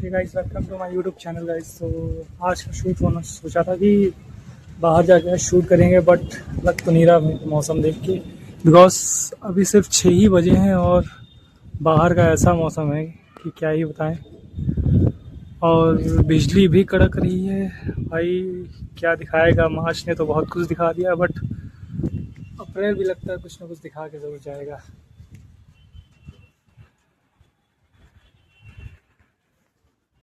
Hey guys, welcome to my YouTube channel guys. तो आज का शूट होना सोचा था कि बाहर जाके शूट करेंगे, बट लग तो नहीं रहा मौसम देख के, बिकॉज अभी सिर्फ 6 ही बजे हैं और बाहर का ऐसा मौसम है कि क्या ही बताएं। और बिजली भी कड़क रही है भाई। क्या दिखाएगा, मार्च ने तो बहुत कुछ दिखा दिया, बट अप्रैल भी लगता है कुछ ना कुछ दिखा के ज़रूर जाएगा।